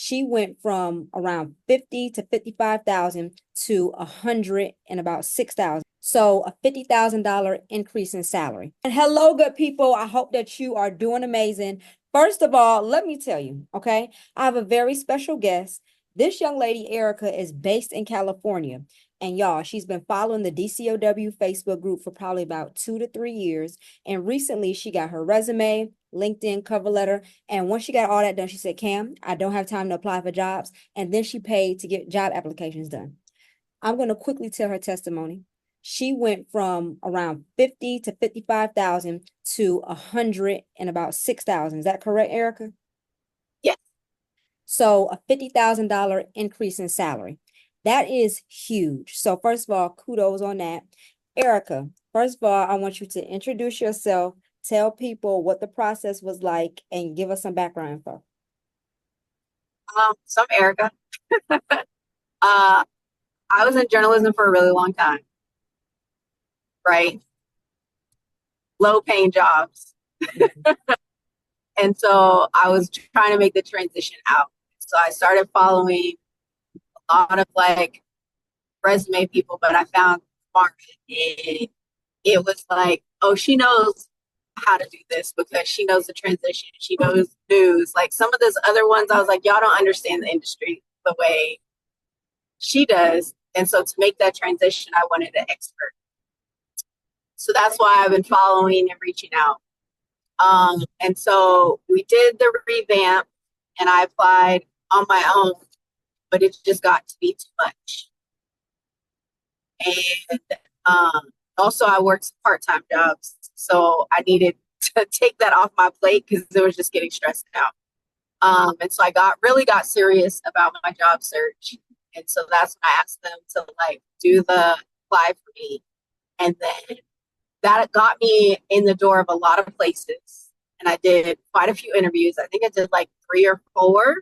she went from around 50 to 55,000 to 100 and about 6,000. So a $50,000 increase in salary. And hello, good people. I hope that you are doing amazing. First of all, let me tell you, okay, I have a very special guest. This young lady, Erica, is based in California. And y'all, she's been following the DCOW Facebook group for probably about 2 to 3 years. And recently she got her resume, LinkedIn cover letter. And once she got all that done, she said, Cam, I don't have time to apply for jobs. And then she paid to get job applications done. I'm going to quickly tell her testimony. She went from around 50 to 55,000 to 100 and about 6,000. Is that correct, Erica? Yes. So a $50,000 increase in salary. That is huge. So first of all, kudos on that. Erica, first of all, I want you to introduce yourself, tell people what the process was like, and give us some background info. So I'm Erica. I was in journalism for a really long time, right? Low paying jobs. And so I was trying to make the transition out. So I started following a lot of like resume people, but I found market. It was like, oh, she knows how to do this because she knows the transition. She knows news. Like some of those other ones, I was like, y'all don't understand the industry the way she does. And so to make that transition, I wanted an expert. So that's why I've been following and reaching out. And so we did the revamp and I applied on my own, but it just got to be too much. And also, I worked some part-time jobs, so I needed to take that off my plate because it was just getting stressed out. And so I really got serious about my job search, and so that's when I asked them to like do the apply for me, and then that got me in the door of a lot of places, and I did quite a few interviews. I think I did like 3 or 4,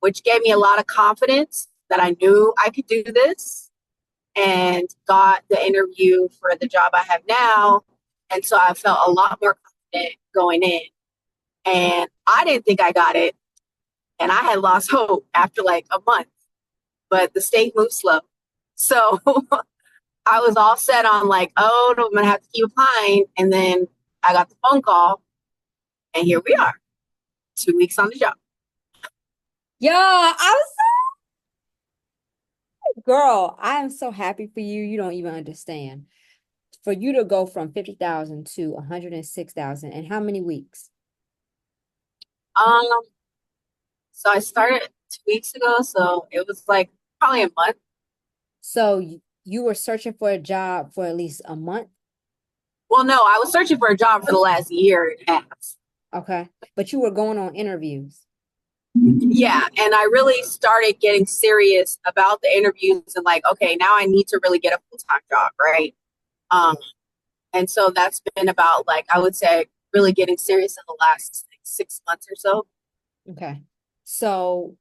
which gave me a lot of confidence that I knew I could do this and got the interview for the job I have now. And so I felt a lot more confident going in. And I didn't think I got it. And I had lost hope after like a month, but the state moved slow. So I was all set on like, oh, I'm going to have to keep applying. And then I got the phone call and here we are, 2 weeks on the job. Yeah, I was girl, I am so happy for you. You don't even understand. For you to go from 50,000 to 106,000 in how many weeks? Um, so I started 2 weeks ago. So it was like probably a month. So you were searching for a job for at least a month? Well, no, I was searching for a job for the last year and a half. Okay. But you were going on interviews. Yeah, and I really started getting serious about the interviews and like, okay, now I need to really get a full-time job, right? Um, and so that's been about like I would say really getting serious in the last like, 6 months or so. Okay. So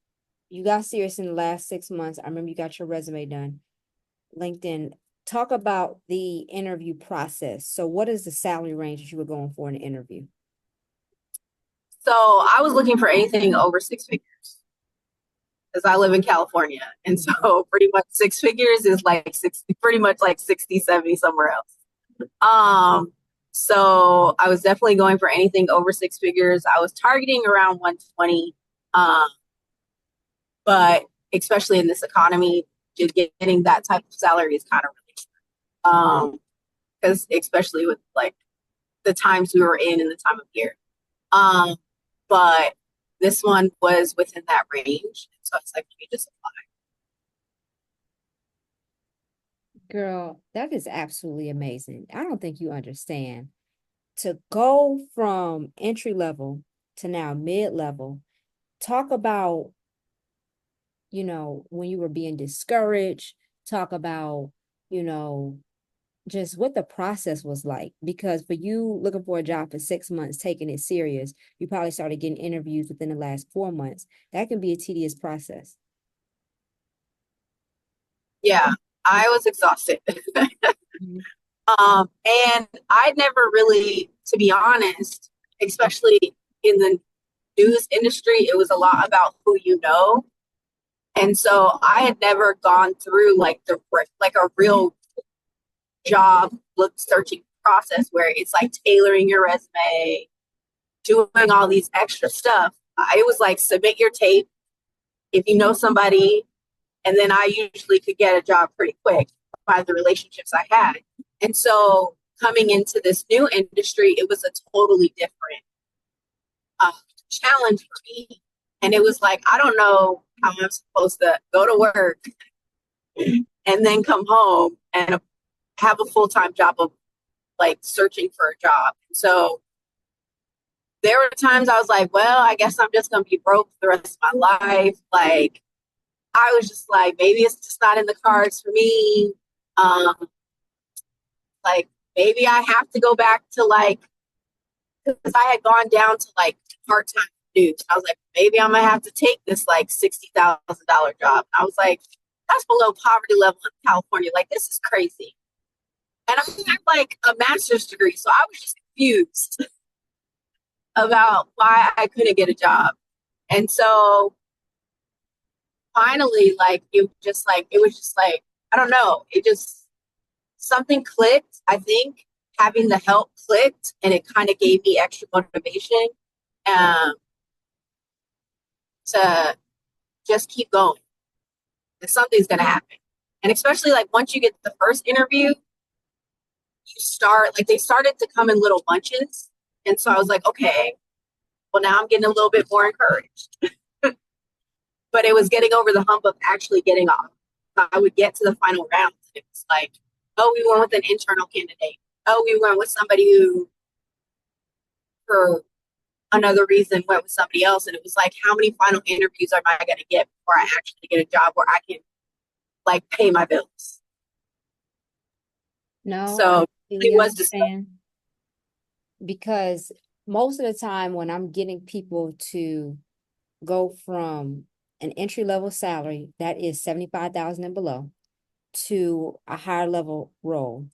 you got serious in the last 6 months. I remember you got your resume done. LinkedIn. Talk about the interview process. So what is the salary range that you were going for in the interview? So I was looking for anything over 6 figures because I live in California. And so pretty much 6 figures is like 60, pretty much like 60, 70 somewhere else. So I was definitely going for anything over 6 figures. I was targeting around 120. But especially in this economy, just getting that type of salary is kind of really because especially with like the times we were in and the time of year. But this one was within that range. So it's like, let me just apply. Girl, that is absolutely amazing. I don't think you understand. To go from entry level to now mid level, talk about, when you were being discouraged, talk about, you know, just what the process was like. Because for you looking for a job for 6 months, taking it serious, you probably started getting interviews within the last 4 months. That can be a tedious process. Yeah, I was exhausted. Mhm. And I never really, to be honest, especially in the news industry, it was a lot about who you know. And so I had never gone through like a real job look searching process where it's like tailoring your resume, doing all these extra stuff. It was like submit your tape if you know somebody, and then I usually could get a job pretty quick by the relationships I had. And so coming into this new industry, it was a totally different uh, challenge for me. And it was like, I don't know how I'm supposed to go to work and then come home and have a full-time job of like searching for a job. So there were times I was like, well, I guess I'm just going to be broke for the rest of my life. Like, I was just like, maybe it's just not in the cards for me. Um, like, maybe I have to go back to like, because I had gone down to like part time news. I was like, maybe I'm going to have to take this like $60,000 job. I was like, that's below poverty level in California. Like, this is crazy. And I had like a master's degree. So I was just confused about why I couldn't get a job. And so finally, like it was just like, I don't know, it just something clicked. I think having the help clicked and it kind of gave me extra motivation um to just keep going. And something's gonna happen. And especially like once you get the first interview, you start like they started to come in little bunches. And so I was like, okay, well now I'm getting a little bit more encouraged. But it was getting over the hump of actually getting off. I would get to the final round. It was like, oh, we went with an internal candidate. Oh, we went with somebody who, for another reason, went with somebody else. And it was like, how many final interviews am I going to get before I actually get a job where I can like pay my bills? No, I So completely it was just understand. Because most of the time when I'm getting people to go from an entry level salary that is 75,000 and below to a higher level role,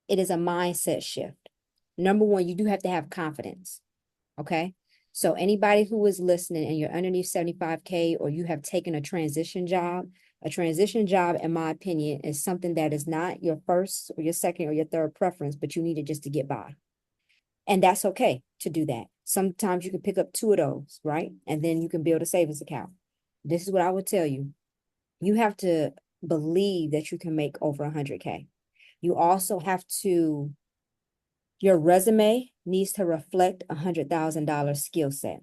it is a mindset shift. Number one, you do have to have confidence. Okay. So anybody who is listening and you're underneath 75K or you have taken a transition job, in my opinion, is something that is not your first or your second or your third preference, but you need it just to get by. And that's okay to do that. Sometimes you can pick up two of those, right? And then you can build a savings account. This is what I would tell you. You have to believe that you can make over 100K. You also have to, your resume needs to reflect $100,000 skill set.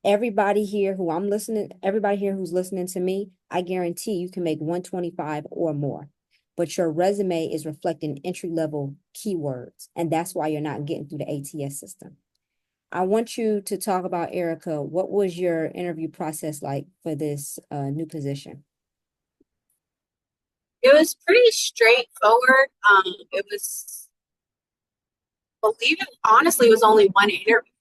Everybody here who's listening to me, I guarantee you can make 125 or more. But your resume is reflecting entry level keywords. And that's why you're not getting through the ATS system. I want you to talk about, Erica, what was your interview process like for this new position? it was pretty straightforward. It was believe it honestly it was only one interview.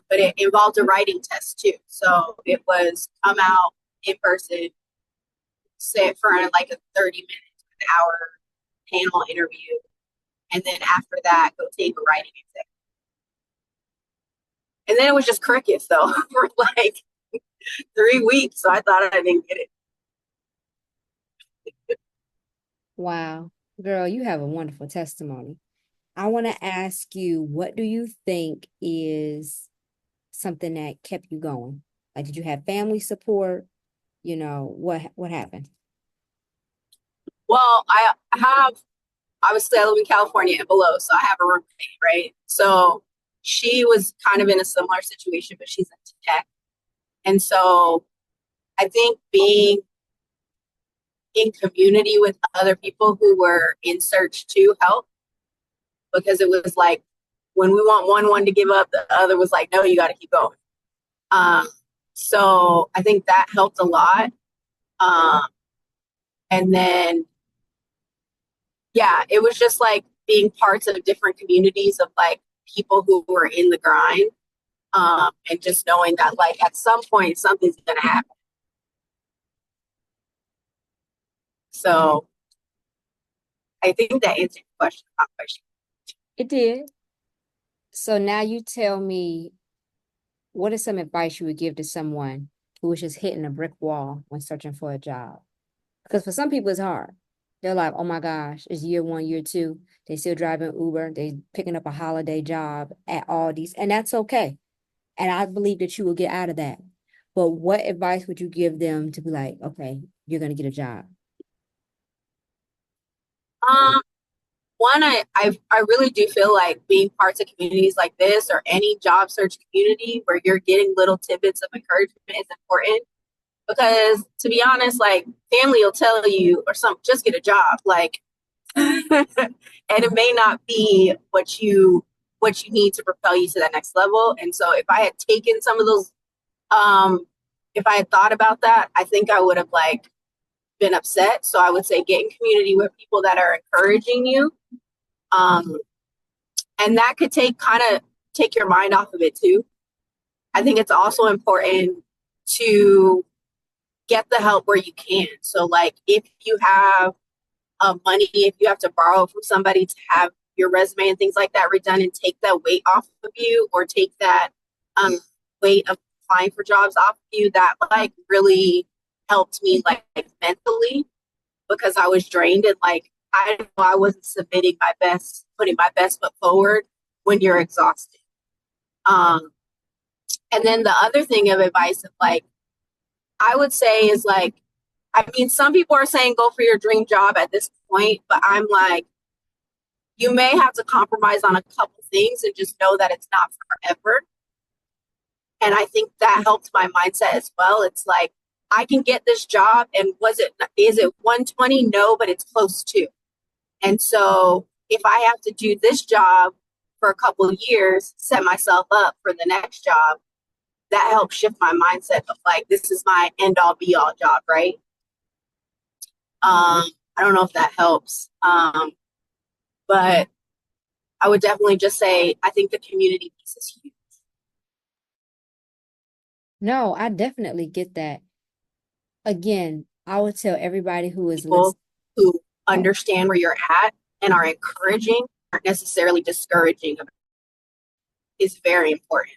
But it involved a writing test too. So it was come out in person, sit for like a 30-minute, an hour panel interview, and then after that, go take a writing exam. And then it was just crickets though for like 3 weeks. So I thought I didn't get it. Wow, girl, you have a wonderful testimony. I want to ask you, what do you think is something that kept you going? Like, did you have family support? What happened? Well, I have obviously I live in California and below, so I have a roommate, right? So she was kind of in a similar situation, but she's into tech. And so I think being in community with other people who were in search to help, because it was like when we want one to give up, the other was like, no, you got to keep going. Um, so I think that helped a lot. Um, and then, yeah, it was just like being parts of different communities of like people who were in the grind, and just knowing that like at some point something's going to happen. So I think that answered your question. Not question. It did. So now you tell me, what is some advice you would give to someone who is just hitting a brick wall when searching for a job? Because for some people it's hard. They're like, oh my gosh, it's year one, year two. They still driving Uber. They picking up a holiday job at Aldi's, and that's okay. And I believe that you will get out of that. But what advice would you give them to be like, okay, you're gonna get a job? Um, One, I really do feel like being parts of communities like this or any job search community where you're getting little tidbits of encouragement is important. Because to be honest, like family will tell you or something, just get a job. Like and it may not be what you need to propel you to that next level. And so if I had taken some of those, if I had thought about that, I think I would have like been upset. So I would say get in community with people that are encouraging you. Um, and that could take your mind off of it too. I think it's also important to get the help where you can. So like if you have money, if you have to borrow from somebody to have your resume and things like that redone and take that weight off of you or take that weight of applying for jobs off of you, that like really helped me like mentally because I was drained and like I know I wasn't submitting my best, putting my best foot forward when you're exhausted. Um, and then the other thing of advice of like I would say is like, I mean, some people are saying go for your dream job at this point, but I'm like, you may have to compromise on a couple things and just know that it's not forever. And I think that helped my mindset as well. It's like, I can get this job and is it 120? No, but it's close to. And so if I have to do this job for a couple of years, set myself up for the next job, that helps shift my mindset of like, this is my end all be all job, right? I don't know if that helps. But I would definitely just say I think the community piece is huge. No, I definitely get that. Again, I would tell everybody who is People listening. who Oh, understand where you're at and are encouraging, aren't necessarily discouraging is very important.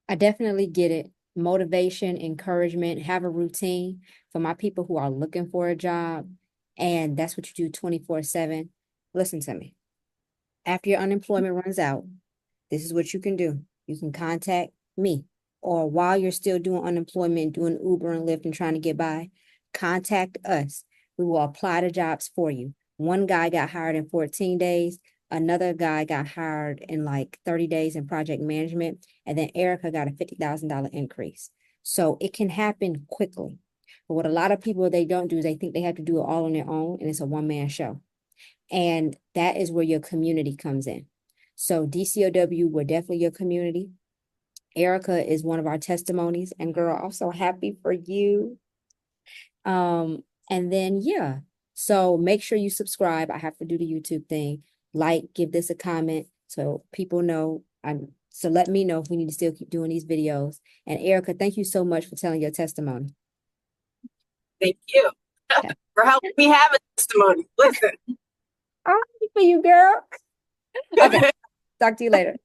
I definitely get it. Motivation, encouragement, have a routine for my people who are looking for a job. And that's what you do 24/7. Listen to me. After your unemployment runs out, this is what you can do. You can contact me, or while you're still doing unemployment, doing Uber and Lyft and trying to get by, contact us. We will apply to jobs for you. One guy got hired in 14 days. Another guy got hired in like 30 days in project management. And then Erica got a $50,000 increase. So it can happen quickly. But what a lot of people they don't do is they think they have to do it all on their own, and it's a one-man show. And that is where your community comes in. So DCOW, we're definitely your community. Erica is one of our testimonies. And girl, I'm so happy for you. And then yeah. So make sure you subscribe. I have to do the YouTube thing. Like, give this a comment so people know. So let me know if we need to still keep doing these videos. And Erica, thank you so much for telling your testimony. Thank you for helping me have a testimony. Listen. I'm happy for you, girl. Okay. Talk to you later.